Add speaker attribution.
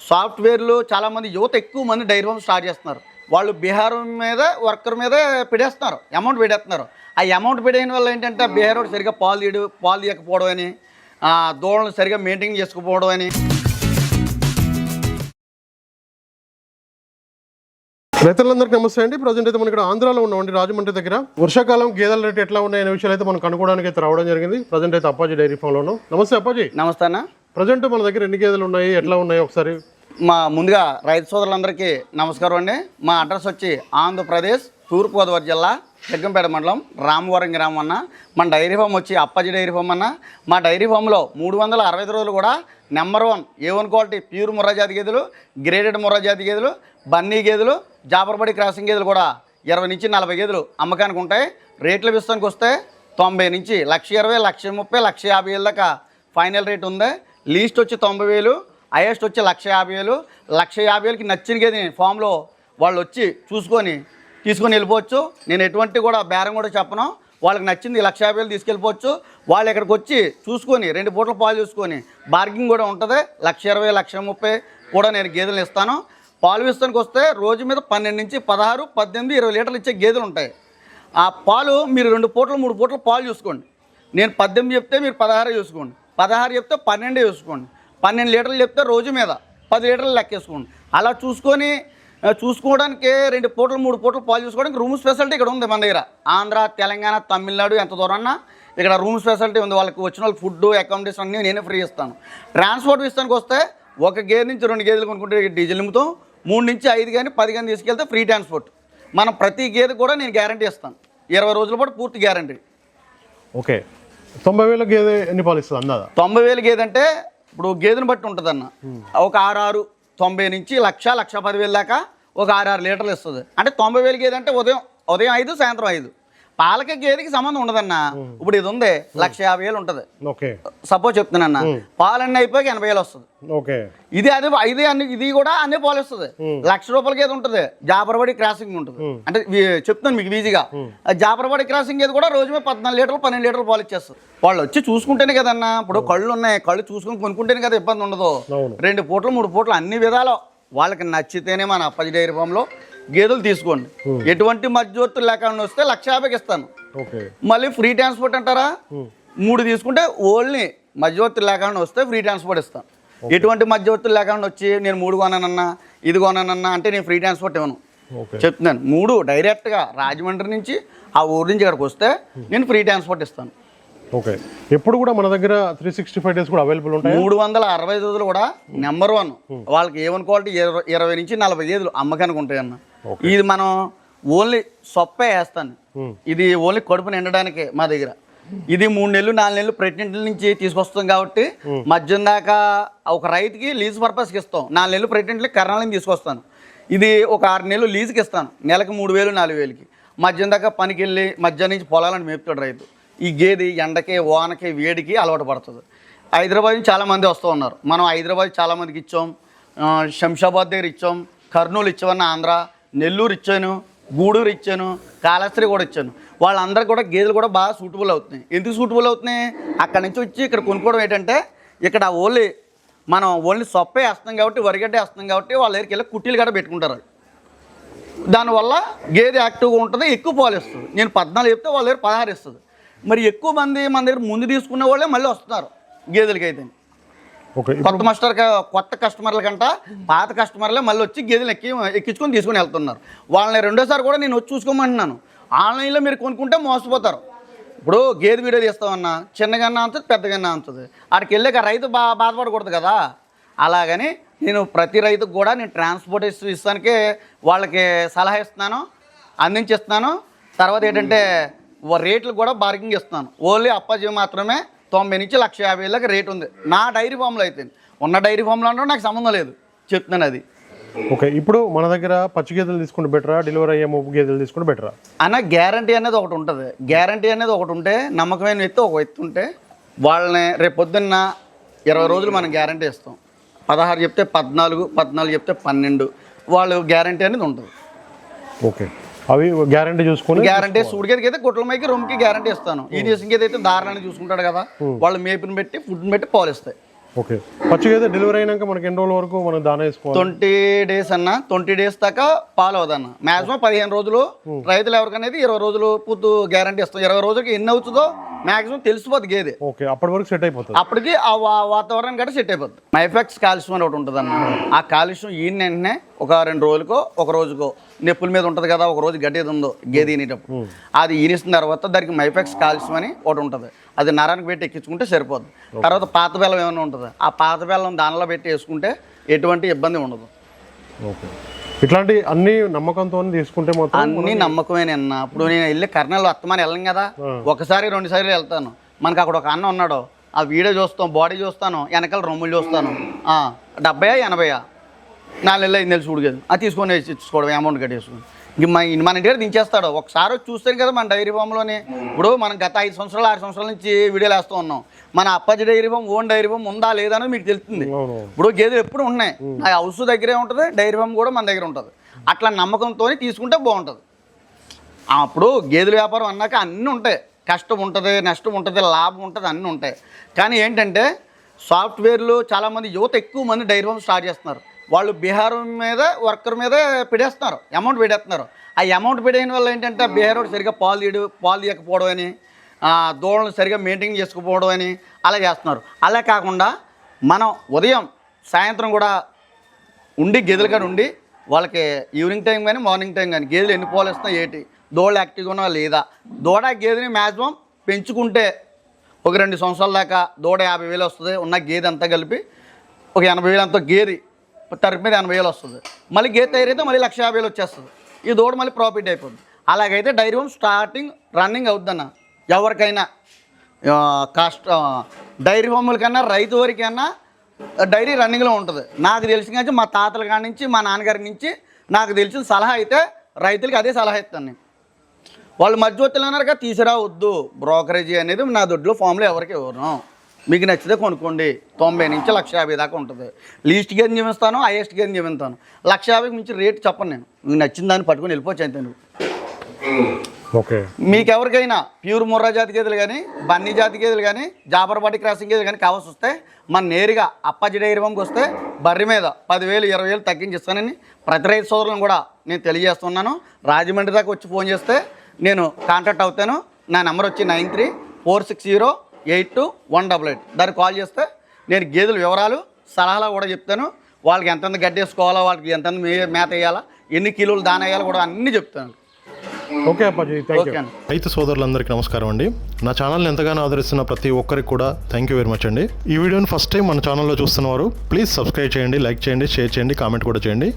Speaker 1: సాఫ్ట్వేర్లు చాలామంది యువత ఎక్కువ మంది డైరీ ఫామ్ స్టార్ట్ చేస్తున్నారు. వాళ్ళు బీహార్ మీద వర్కర్ మీద పెడేస్తున్నారు, అమౌంట్ పెడేస్తున్నారు. ఆ అమౌంట్ పెడేయడం వల్ల ఏంటంటే బీహార్ వాడు సరిగ్గా పాలు తీయకపోవడం అని, దూడలను సరిగ్గా మెయింటైన్ చేసుకోకపోవడం అని.
Speaker 2: రైతులందరికీ నమస్తే అండి. ప్రజెంట్ అయితే మనం ఇక్కడ ఆంధ్రాలో ఉన్నామండి, రాజమండ్రి దగ్గర. వర్షాకాలం గేదెల రేటు ఎట్లా ఉన్నాయనే విషయాలు అయితే మనం కనుక్కోవడానికి అయితే రావడం జరిగింది. ప్రజెంట్ అయితే అప్పాజీ డైరీ ఫామ్లో ఉన్నాం. నమస్తే అప్పాజీ.
Speaker 1: నమస్తే అన్న.
Speaker 2: ప్రజెంట్ మన దగ్గర ఎన్ని గేదెలు ఉన్నాయి, ఎట్లా ఉన్నాయి ఒకసారి?
Speaker 1: ముందుగా రైతు సోదరులందరికీ నమస్కారం అండి. మా అడ్రస్ వచ్చి ఆంధ్రప్రదేశ్ తూర్పుగోదావరి జిల్లా జగ్గంపేట మండలం రామవరం గ్రామం అన్న. మన డైరీ ఫామ్ వచ్చి అప్పాజీ డైరీ ఫామ్ అన్న. మా డైరీ ఫామ్లో 365 రోజులు కూడా number 1 A1 quality pure Murrah జాతి గేదెలు, గ్రేడెడ్ ముర్రా జాతి గేదెలు, బన్నీ గేదెలు, జాపర్బడి క్రాసింగ్ గేదెలు కూడా 20 నుంచి 40 గేదెలు అమ్మకానికి ఉంటాయి. రేట్ల విషయానికి వస్తే 90 నుంచి 120, 130, 150,000 దాకా ఫైనల్ రేట్ ఉంది. లీస్ట్ వచ్చి 90,000, హైయెస్ట్ వచ్చి 150,000. 150,000కి నచ్చిన గేదె ఫామ్లో వాళ్ళు వచ్చి చూసుకొని తీసుకొని వెళ్ళిపోవచ్చు. నేను ఎటువంటి కూడా బేరం కూడా చెప్పను. వాళ్ళకి నచ్చింది 150,000 తీసుకెళ్ళిపోవచ్చు. వాళ్ళు ఇక్కడికి వచ్చి చూసుకొని 2 పూటల పాలు చూసుకొని బార్గింగ్ కూడా ఉంటుంది. 120, 130 కూడా నేను గేదెలు ఇస్తాను. పాలు విస్తానికి వస్తే రోజు మీద 12 నుంచి 16, 18, 20 లీటర్లు ఇచ్చే గేదెలు ఉంటాయి. ఆ పాలు మీరు 2 పూటలు 3 పూటలు పాలు చూసుకోండి. నేను 18 చెప్తే మీరు 16 చూసుకోండి, 16 చెప్తే 12 చూసుకోండి, 12 లీటర్లు చెప్తే రోజు మీద 10 లీటర్లు లెక్కేసుకోండి. అలా చూసుకోవడానికి 2 పూటలు 3 పూటలు పాలు చూసుకోవడానికి రూమ్ స్పెషాలిటీ ఇక్కడ ఉంది మన దగ్గర. ఆంధ్ర, తెలంగాణ, తమిళనాడు ఎంత దూరం అన్నా ఇక్కడ రూమ్ స్పెషాలిటీ ఉంది. వాళ్ళకి వచ్చిన వాళ్ళకి ఫుడ్, అకామిడేషన్ అన్నీ నేనే ఫ్రీ ఇస్తాను. ట్రాన్స్పోర్ట్ విషయానికి వస్తే ఒక గేదె నుంచి 2 గేదెలు కొనుక్కుంటే డీజిల్ నింపుతాం. 3 నుంచి 5 కానీ 10 కానీ తీసుకెళ్తే ఫ్రీ ట్రాన్స్పోర్ట్. మనం ప్రతి గేదె కూడా నేను గ్యారంటీ ఇస్తాను. 20 రోజుల పాటు పూర్తి గ్యారంటీ.
Speaker 2: ఓకే. 90,000 గేదె ఎన్ని పాలు ఇస్తుంది అందాదా?
Speaker 1: 90,000 గేదె అంటే ఇప్పుడు గేదెని బట్టి ఉంటుంది అన్న. ఒక 6 90 నుంచి 1,10,000 దాకా ఒక 6 లీటర్లు ఇస్తుంది. అంటే 90,000 గేదె అంటే ఉదయం 5, సాయంత్రం 5. పాలకి గేదెకి సంబంధం ఉండదన్న. ఇప్పుడు ఇది ఉంది 1,50,000 ఉంటుంది.
Speaker 2: ఓకే,
Speaker 1: సపోజ్ చెప్తున్నాన్న. పాలన్నీ అయిపోయి 80,000 వస్తుంది.
Speaker 2: ఓకే.
Speaker 1: ఇది కూడా అన్ని పాలు ఇస్తుంది. ₹1,00,000 గేదె ఉంటుంది. జాపర్బడి క్రాసింగ్ ఉంటుంది. అంటే చెప్తున్నాను మీకు ఈజీగా. జాపర్బడి క్రాసింగ్ గేదె కూడా రోజు మీద 14 లీటర్లు 12 లీటర్లు పాలు ఇచ్చేస్తుంది. వాళ్ళు వచ్చి చూసుకుంటేనే కదన్నా. ఇప్పుడు కళ్ళు ఉన్నాయి, కళ్ళు చూసుకుని కొనుక్కుంటేనే కదా ఇబ్బంది ఉండదు. 2 పూటలు 3 పూటలు అన్ని విధాలు వాళ్ళకి నచ్చితేనే మన అప్పాజీ డైరీ ఫామ్లో గేదెలు తీసుకోండి. ఎటువంటి మధ్యవర్తులు లేకుండా వస్తే 1,50,000కి ఇస్తాను. మళ్ళీ ఫ్రీ ట్రాన్స్పోర్ట్ అంటారా? 3 తీసుకుంటే ఓన్లీ మధ్యవర్తులు లేకుండా వస్తే ఫ్రీ ట్రాన్స్పోర్ట్ ఇస్తాను. ఎటువంటి మధ్యవర్తులు లేకుండా వచ్చి నేను 3 కొనానన్నా, ఇది కొనానన్నా అంటే నేను ఫ్రీ ట్రాన్స్పోర్ట్ ఇవ్వను. చెప్తున్నాను. 3 డైరెక్ట్గా రాజమండ్రి నుంచి ఆ ఊరి నుంచి ఇక్కడికి వస్తే నేను ఫ్రీ ట్రాన్స్పోర్ట్ ఇస్తాను.
Speaker 2: ఓకే. ఎప్పుడు కూడా మన దగ్గర 365 డేస్ కూడా అవైలబుల్ ఉంటాయి.
Speaker 1: 365 రోజులు కూడా నెంబర్ 1 వాళ్ళకి A1 క్వాలిటీ 20 నుంచి 40 గేదెలు అమ్మకానికి ఉంటాయి అన్న. ఇది మనం ఓన్లీ సొప్పే వేస్తాను. ఇది ఓన్లీ కడుపు నిండడానికే మా దగ్గర. ఇది 3 నెలలు 4 నెలలు ప్రెగ్నెంట్ల నుంచి తీసుకొస్తాం కాబట్టి మధ్యం దాకా ఒక రైతుకి లీజ్ పర్పస్కి ఇస్తాం. 4 నెలలు ప్రెగ్నెంట్లకి కర్ణాలని తీసుకొస్తాను. ఇది ఒక 6 నెలలు లీజుకి ఇస్తాను. నెలకు 3,000 4,000కి. మధ్యం దాకా పనికి వెళ్ళి మధ్యాహ్నం నుంచి పొలాలను మేపుతాడు రైతు. ఈ గేదె ఎండకి, వానకి, వేడికి అలవాటు పడుతుంది. హైదరాబాద్ నుంచి చాలామంది వస్తూ ఉన్నారు. మనం హైదరాబాద్ చాలామందికి ఇచ్చాం, శంషాబాద్ దగ్గర ఇచ్చాం, కర్నూలు ఇచ్చామన్న, ఆంధ్ర, నెల్లూరు ఇచ్చాను, గూడూరు ఇచ్చాను, కాళహస్తి కూడా ఇచ్చాను. వాళ్ళందరికీ కూడా గేదెలు కూడా బాగా సూటబుల్ అవుతున్నాయి. ఎందుకు సూటబుల్ అవుతున్నాయి? అక్కడి నుంచి వచ్చి ఇక్కడ కొనుక్కోవడం ఏంటంటే ఇక్కడ మనం ఓన్లీ సొప్పే వేస్తాం కాబట్టి, వరిగడ్డ వేస్తాం కాబట్టి వాళ్ళ దగ్గరికి వెళ్ళి కుట్టీలు కూడా పెట్టుకుంటారు. దానివల్ల గేదె యాక్టివ్గా ఉంటుంది, ఎక్కువ పాలు ఇస్తుంది. నేను 14 చెప్తే వాళ్ళ దగ్గర 16 ఇస్తుంది. మరి ఎక్కువ మంది మన దగ్గర ముందు తీసుకునే వాళ్ళే మళ్ళీ వస్తున్నారు గేదెలకి. అయితే కొత్త కస్టమర్ల కంట పాత కస్టమర్లే మళ్ళీ వచ్చి గేదెలు ఎక్కించుకొని తీసుకొని వెళ్తున్నారు. వాళ్ళని 2వ సారి కూడా నేను వచ్చి చూసుకోమంటున్నాను. ఆన్లైన్లో మీరు కొనుక్కుంటే మోసపోతారు. ఇప్పుడు గేదె వీడియో తీస్తామన్నా చిన్నగానే అంతుంది, పెద్దగానే అంతుంది. అక్కడికి వెళ్ళాక రైతు బాధపడకూడదు కదా. అలాగని నేను ప్రతి రైతుకు కూడా నేను ట్రాన్స్పోర్టేషన్ ఇస్తానికే వాళ్ళకి సలహా ఇస్తున్నాను, అందించిస్తున్నాను. తర్వాత ఏంటంటే రేట్లు కూడా బార్గింగ్ ఇస్తున్నాను. ఓన్లీ అప్పాజీ మాత్రమే 90 నుంచి 150,000 రేట్ ఉంది నా డైరీ ఫామ్లో. అయితే ఉన్న డైరీ ఫామ్లో అంటే నాకు సంబంధం లేదు, చెప్తున్నాను అది.
Speaker 2: ఓకే. ఇప్పుడు మన దగ్గర పచ్చి గేదెలు తీసుకుంటే బెటరా, డెలివరీ అయ్యే మొప్పు గేదెలు తీసుకుంటే బెటరా
Speaker 1: అన్న? గ్యారంటీ అనేది ఒకటి ఉంటుంది. గ్యారంటీ అనేది ఒకటి ఉంటే, నమ్మకమైన వ్యక్తి ఒక వ్యక్తి ఉంటే వాళ్ళని రేపు పొద్దున్న 20 రోజులు మనం గ్యారంటీ ఇస్తాం. 16 చెప్తే 14, 14 చెప్తే 12 వాళ్ళు గ్యారంటీ అనేది ఉంటుంది.
Speaker 2: ఓకే. అవి గ్యారంటీ చూసుకుని
Speaker 1: గ్యారంటీ సూడిగేదికి అయితే గుట్ల మైకి రూమ్కి గ్యారంటీ ఇస్తాను. ఈ దేశంకి అయితే దారుణాన్ని చూసుకుంటాడు కదా, వాళ్ళు మేపుని పెట్టి ఫుడ్ని పెట్టి పాలు ఇస్తాయి.
Speaker 2: ఓకే. పచ్చి గేదె డెలివరీ అయినాక మనకి ఎన్ని రోజుల వరకు మనం దానా వేసుకోవాలి?
Speaker 1: 20 days అన్న, 20 days దాకా పాలు అవుదన్న. మాక్సిమం 15 రోజులు. రైతులు ఎవరికనేది 20 రోజులు పూర్తి గ్యారంటీ ఇస్తాం. 20 రోజులకి ఎన్ని అవుతుందో మాక్సిమం తెలిసిపోద్ది గేదె.
Speaker 2: ఓకే, అప్పటి వరకు సెట్ అయిపోతుంది.
Speaker 1: అప్పటికి ఆ వాతావరణం గట్రా సెట్ అయిపోద్ది. మైఫెక్స్ కాల్షియం అని ఒకటి ఉంటుంది అన్న. ఆ కాల్షియం ఈయన వెంటనే ఒక 2 రోజులకో ఒక రోజుకో నెప్పుల మీద ఉంటుంది కదా, ఒక రోజు గడ్డేది ఉందో గేదె ఈనేటప్పుడు అది ఈనిస్తున్న తర్వాత దానికి మైఫెక్స్ కాల్షియం అని ఒకటి ఉంటుంది. అది నరానికి పెట్టి ఎక్కించుకుంటే సరిపోద్ది. తర్వాత పాత బెల్లం ఏమైనా ఉంటుంది, ఆ పాత బెల్లం దానిలో పెట్టి వేసుకుంటే ఎటువంటి ఇబ్బంది ఉండదు.
Speaker 2: ఓకే, ఇట్లాంటి అన్ని నమ్మకంతో తీసుకుంటే మొత్తం
Speaker 1: అన్ని నమ్మకమైన అన్న. ఇప్పుడు నేను వెళ్ళి కర్నూలు వస్తామని వెళ్ళను కదా, ఒకసారి 2 సార్లు వెళ్తాను. మనకు అక్కడ ఒక అన్న ఉన్నాడు, ఆ వీడియో చూస్తాం, బాడీ చూస్తాను, వెనకాల రొమ్ములు చూస్తాను. 70 80 4 నెలలు 5 నెలలు చూడలేదు, అది తీసుకొని ఇచ్చుకోవడం అమౌంట్ కట్టేసుకుని ఇంక మన ఇంటి దగ్గర దించేస్తాడు. ఒకసారి వచ్చి చూస్తాను కదా మన డైరీ ఫామ్లోని. ఇప్పుడు మనం గత 5 సంవత్సరాలు 6 సంవత్సరాల నుంచి వీడియోలు వేస్తూ ఉన్నాం. మన Appaji dairy farm own dairy farm ఉందా లేదా అనేది మీకు తెలుస్తుంది. ఇప్పుడు గేదెలు ఎప్పుడు ఉన్నాయి, ఆ హౌస్ దగ్గరే ఉంటుంది, డైరీ ఫామ్ కూడా మన దగ్గర ఉంటుంది. అట్లా నమ్మకంతో తీసుకుంటే బాగుంటుంది. అప్పుడు గేదెల వ్యాపారం అన్నాక అన్నీ ఉంటాయి, కష్టం ఉంటుంది, నష్టం ఉంటుంది, లాభం ఉంటుంది, అన్నీ ఉంటాయి. కానీ ఏంటంటే సాఫ్ట్వేర్లు చాలామంది యువత ఎక్కువ మంది డైరీ ఫామ్ స్టార్ట్ చేస్తున్నారు. వాళ్ళు బీహార్ మీద వర్కర్ మీద పెడేస్తున్నారు, అమౌంట్ పెడేస్తున్నారు. ఆ అమౌంట్ పెడేయడం వల్ల ఏంటంటే బీహార్ వాడు సరిగ్గా పాలు తీయకపోవడం అని, దూడలను సరిగ్గా మెయింటైన్ చేసుకోకపోవడం అని అలా చేస్తున్నారు. అలా కాకుండా మనం ఉదయం సాయంత్రం కూడా ఉండి గేదెల కాడ ఉండి వాళ్ళకి ఈవినింగ్ టైం కానీ మార్నింగ్ టైం కానీ గేదెలు ఎన్ని పాలు ఇస్తున్నాయి ఏంటి, దూడలు యాక్టివ్గా ఉన్నా లేదా, దూడ గేదెని మ్యాక్సిమం పెంచుకుంటే ఒక 2 సంవత్సరాల దాకా దూడ 50,000 వస్తుంది. ఉన్న గేదె అంతా కలిపి ఒక 80,000 అంతా గేదె తరపు మీద 80,000 వస్తుంది. మళ్ళీ గేదె తయారైతే మళ్ళీ 1,50,000 వచ్చేస్తుంది. ఈ దూడ మళ్ళీ ప్రాఫిట్ అయిపోతుంది. అలాగైతే డైరీ ఫామ్ స్టార్టింగ్ రన్నింగ్ అవుద్దన్న. ఎవరికైనా డైరీ ఫామ్ల కన్నా రైతు వరకైనా డైరీ రన్నింగ్లో ఉంటుంది. నాకు తెలిసిన కానీ మా తాతల కాడి నుంచి మా నాన్నగారి నుంచి నాకు తెలిసిన సలహా అయితే రైతులకి అదే సలహా ఇస్తాను నేను. వాళ్ళు మధ్యవర్తులు అన్నారుగా తీసుకురావద్దు, బ్రోకరేజీ అనేది నా దొడ్లో ఫామ్లో ఎవరికి ఇవ్వను, మీకు నచ్చితే కొనుక్కోండి. 90 నుంచి 1,50,000 దాకా ఉంటుంది. లీస్ట్ గేదె చూపిస్తాను, హైయెస్ట్ గేదె చూపిస్తాను. 1,50,000 మించి రేట్ చెప్పను నేను. మీకు నచ్చిన దాన్ని పట్టుకొని వెళ్ళిపోవచ్చు అంతే. నువ్వు
Speaker 2: ఓకే,
Speaker 1: మీకు ఎవరికైనా ప్యూర్ ముర్రా జాతి గేదెలు కానీ, బన్నీ జాతి గేదెలు కానీ, జాబర్పాటి క్రాసింగ్ గేదెలు కానీ కావాల్సి వస్తే మన నేరుగా అప్పాజీ డైరీ ఫామ్కి వస్తే బర్రె మీద 10,000 20,000 తగ్గించిస్తానని ప్రతి రైతు సోదరులను కూడా నేను తెలియజేస్తున్నాను. రాజమండ్రి దాకా వచ్చి ఫోన్ చేస్తే నేను కాంటాక్ట్ అవుతాను. నా నెంబర్ వచ్చి 9346082188. దానికి కాల్ చేస్తే నేను గేదెల వివరాలు సలహాలు కూడా చెప్తాను. వాళ్ళకి ఎంతెంత గడ్డి వేసుకోవాలా, వాళ్ళకి ఎంతెంత మేత వేయాలా, ఎన్ని కిలోలు దాన వేయాలో కూడా అన్నీ చెప్తాను.
Speaker 2: Okay Appaji, thank you.
Speaker 3: రైతు సోదరులందరికీ నమస్కారం అండి. నా ఛానల్ని ఎంతగానో ఆదరిస్తున్న ప్రతి ఒక్కరికి కూడా థ్యాంక్ యూ వెరీ మచ్ అండి. ఈ వీడియోని ఫస్ట్ టైం మన ఛానల్లో చూస్తున్నవారు ప్లీజ్ సబ్స్క్రైబ్ చేయండి, లైక్ చేయండి, షేర్ చేయండి, కామెంట్ కూడా చేయండి.